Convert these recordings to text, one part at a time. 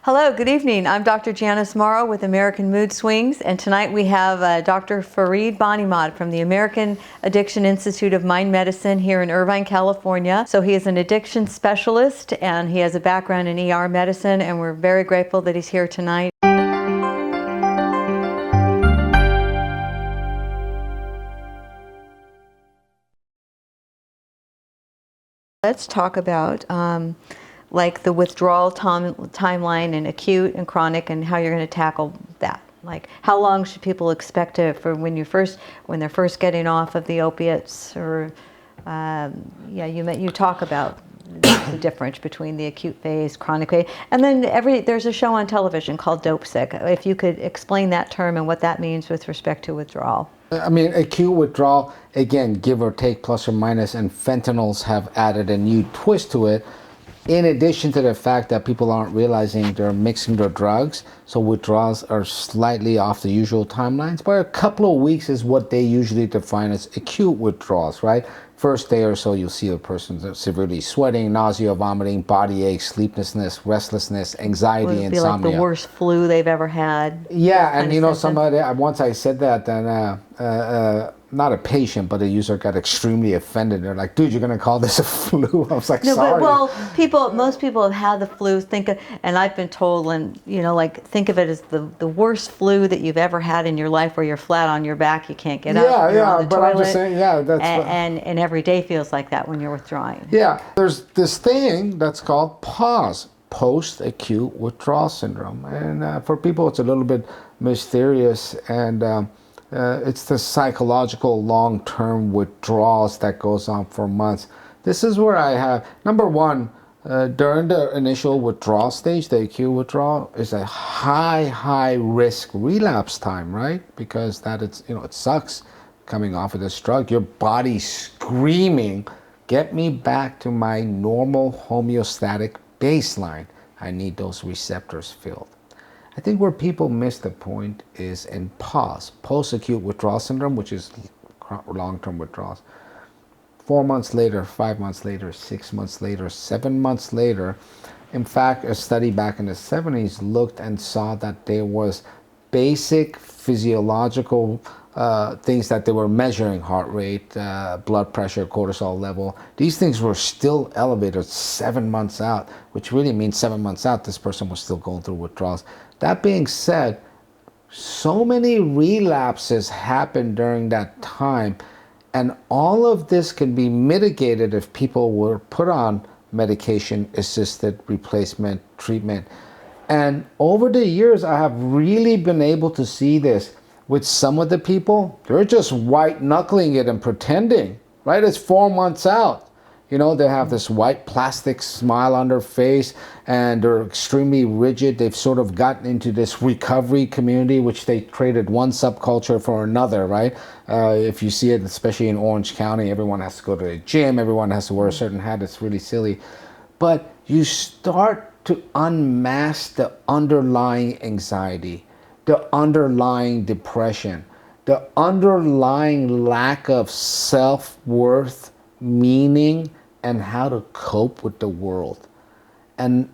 Hello, good evening. I'm Dr. Janice Morrow with American Mood Swings, and tonight we have Dr. Faried Banimahd from the American Addiction Institute of Mind Medicine here in Irvine, California. So he is an addiction specialist and he has a background in ER medicine, and we're very grateful that he's here tonight. Let's talk about like the withdrawal timeline and acute and chronic, and how you're going to tackle that. Like, how long should people expect it for when they're first getting off of the opiates? Or yeah, you talk about the difference between the acute phase, chronic phase, and then there's a show on television called Dopesick. If you could explain that term and what that means with respect to withdrawal. I mean, acute withdrawal, again, give or take, plus or minus, and fentanyls have added a new twist to it, in addition to the fact that people aren't realizing they're mixing their drugs. So withdrawals are slightly off the usual timelines, but a couple of weeks is what they usually define as acute withdrawals, right? First day or so, you'll see a person severely sweating, nausea, vomiting, body aches, sleeplessness, restlessness, anxiety, insomnia. It would be like the worst flu they've ever had. Yeah, and you know, somebody, once I said that, then not a patient, but a user got extremely offended. They're like, dude, you're going to call this a flu? I was like, no, sorry. But, most people have had the flu, and I've been told, and you know, like, think of it as the worst flu that you've ever had in your life, where you're flat on your back, you can't get up, you're on the toilet, I'm just saying, yeah, that's and every day feels like that when you're withdrawing. Yeah, there's this thing that's called PAWS, post-acute withdrawal syndrome, and for people it's a little bit mysterious, and it's the psychological long-term withdrawals that goes on for months. This is where I have, number one, during the initial withdrawal stage, the acute withdrawal is a high risk relapse time, right? Because it sucks coming off of this drug. Your body's screaming, get me back to my normal homeostatic baseline. I need those receptors filled. I think where people miss the point is in PAWS, post-acute withdrawal syndrome, which is long-term withdrawals. 4 months later, 5 months later, 6 months later, 7 months later. In fact, a study back in the 70s looked and saw that there was basic physiological things that they were measuring: heart rate, blood pressure, cortisol level. These things were still elevated 7 months out, which really means 7 months out this person was still going through withdrawals. That being said, so many relapses happen during that time, and all of this can be mitigated if people were put on medication-assisted replacement treatment. And over the years, I have really been able to see this. With some of the people, they're just white-knuckling it and pretending, right? It's 4 months out. You know, they have this white plastic smile on their face, and they're extremely rigid. They've sort of gotten into this recovery community, which they traded one subculture for another, right? If you see it, especially in Orange County, everyone has to go to the gym, everyone has to wear a certain hat. It's really silly. But you start to unmask the underlying anxiety, the underlying depression, the underlying lack of self-worth, meaning, and how to cope with the world. And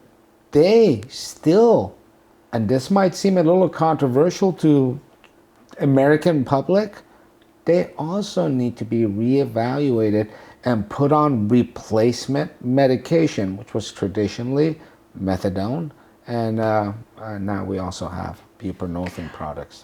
they still, and this might seem a little controversial to American public, they also need to be reevaluated and put on replacement medication, which was traditionally methadone, and now we also have buprenorphine products.